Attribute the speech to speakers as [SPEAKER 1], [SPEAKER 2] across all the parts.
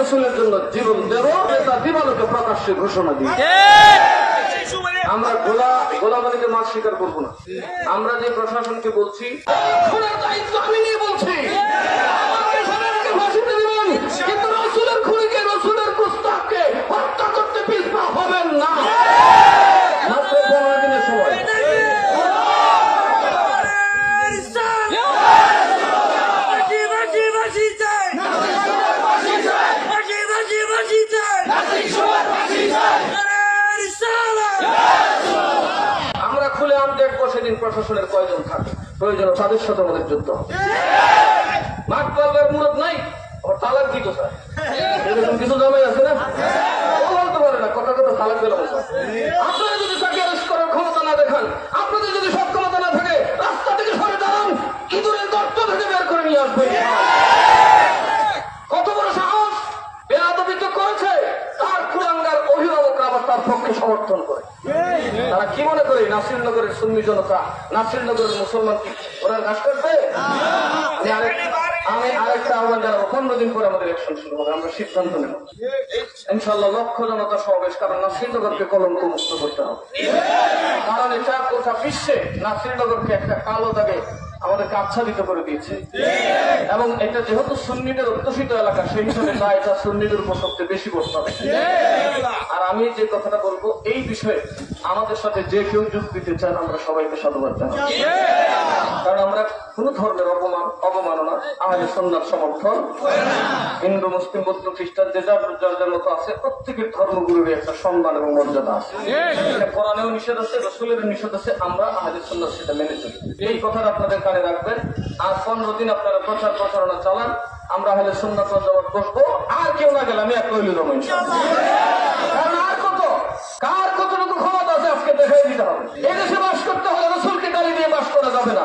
[SPEAKER 1] রাসূলের জন্য জীবন দেব, এটা দিবালোকে প্রকাশ্যে ঘোষণা দিই। আমরা গোলাবাড়িতে মাছ স্বীকার করবো না। আমরা যে প্রশাসনকে বলছি দায়িত্ব আমি নিয়ে বলছি, ফাঁসিতে দিবেন, কিন্তু রাসূলের খুনিকে, রাসূলের কুস্তাককে হত্যা করতে পিছপা হবেন না। মাত্র 15 দিনের সময়। আমরা খুলে আম দেখবো সেদিন প্রশাসনের কয়জন থাকে, প্রয়োজন তাদের সাথে আমাদের যুদ্ধ। মাঠ পালবার মুরত নাই, তালাক দিত স্যার, এরকম কিছু জমাই আছে না, বলতে পারে না, কথা কথা তালাক দিল। আপনারা যদি তাকে অ্যারেস্ট করার ক্ষমতা না দেখান, আপনাদের যদি সক্ষমতা না থাকে, রাস্তা থেকে সরে দাঁড়ান, ইঁদুরের গর্ত থেকে বের করে নিয়ে আসবে। কত বড় সাহস! বেয়াদবি তো করেছে, তার কুলাঙ্গার অভিভাবকরা আবার তার পক্ষে সমর্থন করে। তারা কি মনে করে নাসিরনগরের সুন্নি জনতা, নাসিরনগরের মুসলমান কি ওরা ঘাস কাটবে? আমি আরেকটা আহ্বান জানাবো, 15 দিন পরে আমাদের ইলেকশন শুরু হবে, আমরা সিদ্ধান্ত নেব ইনশাল্লাহ লক্ষ জনতা সমাবেশ, কারণ নাসিরনগরকে কলঙ্ক মুক্ত করতে হবে। কারণ এটা গোটা বিশ্বে নাসিরনগরকে একটা কালো দাগে আমাদেরকে আচ্ছাদিত করে দিয়েছে, এবং এটা যেহেতু সুন্নিদের অধ্যুষিত এলাকা, সেই হিসেবে তা এটা সুন্নিদের উপর সবচেয়ে বেশি বসতে হবে। আর আমি যে কথাটা বলবো এই বিষয়ে আমাদের সাথে যে কেউ যোগ দিতে চান, আমরা সবাইকে সাধুবাদ জানাই, কারণ আমরা কোন ধর্মের অবমাননা আমাদের সুন্নাত সমর্থন। হিন্দু, মুসলিম, বৌদ্ধ, খ্রিস্টান যে যার মতো আছে, প্রত্যেকের ধর্মগুলোর একটা সম্মান এবং মর্যাদা আছে। কোরআনেও নিষেধ আছে, রাসূলের নিষেধ আছে, আমরা আহলে সুন্নাত সেটা মেনে চলি। এই কথাটা আপনাদের কানে রাখবেন। আর 15 দিন আপনারা প্রচারণা চালান, আমরা আহলে সুন্নাত ওয়াল জামাত বসবো, আর কেউ না গেলে আমি এক হইল রহমান। কারণ আর কার কতটুকু ক্ষমতা আছে আজকে দেখাই দিতে হবে। এদেশে বাস করতে হলে রাসূলকে গালি দিয়ে বাস করা যাবে না,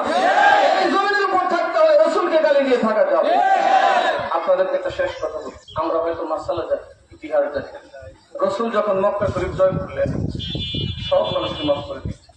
[SPEAKER 1] এই জমিনের উপর থাকতে হলে রাসূলকে গালি দিয়ে থাকা যাবে। আপনাদেরকে একটা শেষ কথা বলি, আমরা হয়তো মাসালা জানি, ইতিহাস জানি, রাসূল যখন মক্কা শরীফ জয় করলেন, সব মানুষকে মাফ করে দিয়েছেন।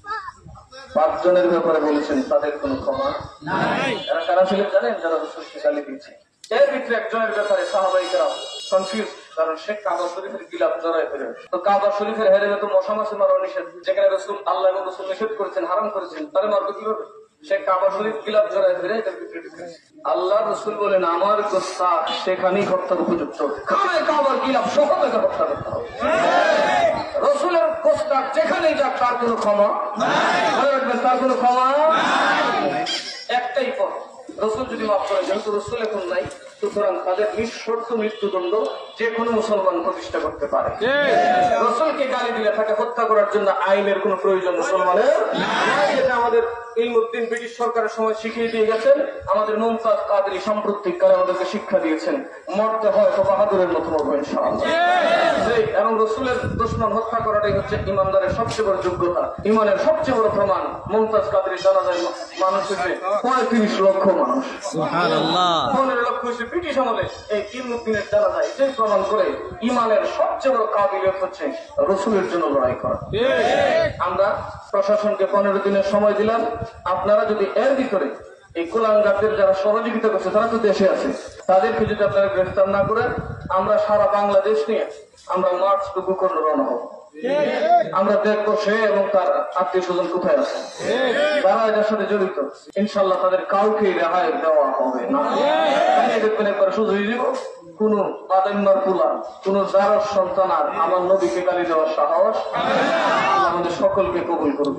[SPEAKER 1] 5 জনের ব্যাপারে বলেছেন তাদের কোনো ক্ষমা নাই। এরা কারা ছিলেন জানেন? যারা রাসূলকে গালি দিয়েছে। এর ভিতরে একজনের ব্যাপারে সাহাবায়ে কেরাম কনফিউজ, কারণ সে কাবা শরীফের গিলাফ জড়ায় ফেলে। তো কাবা শরীফের হেরে তো মশা মাছি মারা নিষেধ, যেখানে রাসূল আল্লাহ এবং রাসূল নিষেধ করেছেন, হারাম করেছেন, তাহলে মারবে কিভাবে? সে কাবা শরীফ গিলাফ জড়ায় ফেলে এটার ভিতরে ঢুকেছে। আল্লাহ রাসূল বলেন আমার গোস্তাখ সেখানেই হত্যার উপযুক্ত, কাবায় কাবার গিলাফ সহ তাকে হত্যা করতে হবে। রাসূলের গোস্তাখ যেখানেই যাক তার কোনো ক্ষমা নাই, তার কোনো ক্ষমা একটাই পথ, রাসূল যদি মাফ করে, যেহেতু রাসূল এখন নাই, সুতরাং তাদের নিঃশর্ত মৃত্যুদণ্ড যে কোনো মুসলমান প্রতিষ্ঠা করতে পারে। রাসূলকে গালি দিলে তাকে হত্যা করার জন্য আইনের কোনো প্রয়োজন মুসলমানের নাই। এটা আমাদের ইলমুদ্দিন ব্রিটিশ সরকারের সময় শিখিয়ে দিয়ে গেছেন, আমাদের মুমতাজ কাদরী সাম্প্রতিককালে আমাদেরকে শিক্ষা দিয়েছেন, মরতে হয় তো বাহাদুরের মতো মরবো ইনশাআল্লাহ। এবং রাসূলের দুশমন হত্যা করাটাই হচ্ছে ইমানদারের সবচেয়ে বড় যোগ্যতা, ইমানের সবচেয়ে বড় প্রমাণ। মুমতাজ কাদরী জানাজায় মানুষ হচ্ছে 35 লক্ষ মানুষ, সুবহানাল্লাহ, 15 লক্ষ হচ্ছে ব্রিটিশ আমলে। এই ইলমুদ্দিনের জানাজায় যে প্রমাণ করে ইমানের সবচেয়ে বড় কাবিলিয়ত হচ্ছে রাসূলের জন্য লড়াই করা। আমরা প্রশাসনকে 15 দিনের সময় দিলাম, আপনারা যদি এর ভিতরে এই কুলাঙ্গারদের যারা সহযোগিতা করছে, তারা তো দেশে আছে, তাদেরকে যদি আপনারা গ্রেফতার না করেন, আমরা সারা বাংলাদেশ নিয়ে আমরা মার্চটুকু করে রওনা হব। আমরা দেখবো সে এবং তার আত্মীয় স্বজন কোথায় আছে, যারা এটার সাথে জড়িত। ইনশাল্লাহ তাদের কাউকে রেহাই দেওয়া হবে না। দেখবেন একবার শুধু দিব, কোন বাদাম্মার পুলা, কোন জারস সন্তান আর আমার নবীকে গালি দেওয়ার সাহস আমাদের সকলকে কবুল করুন।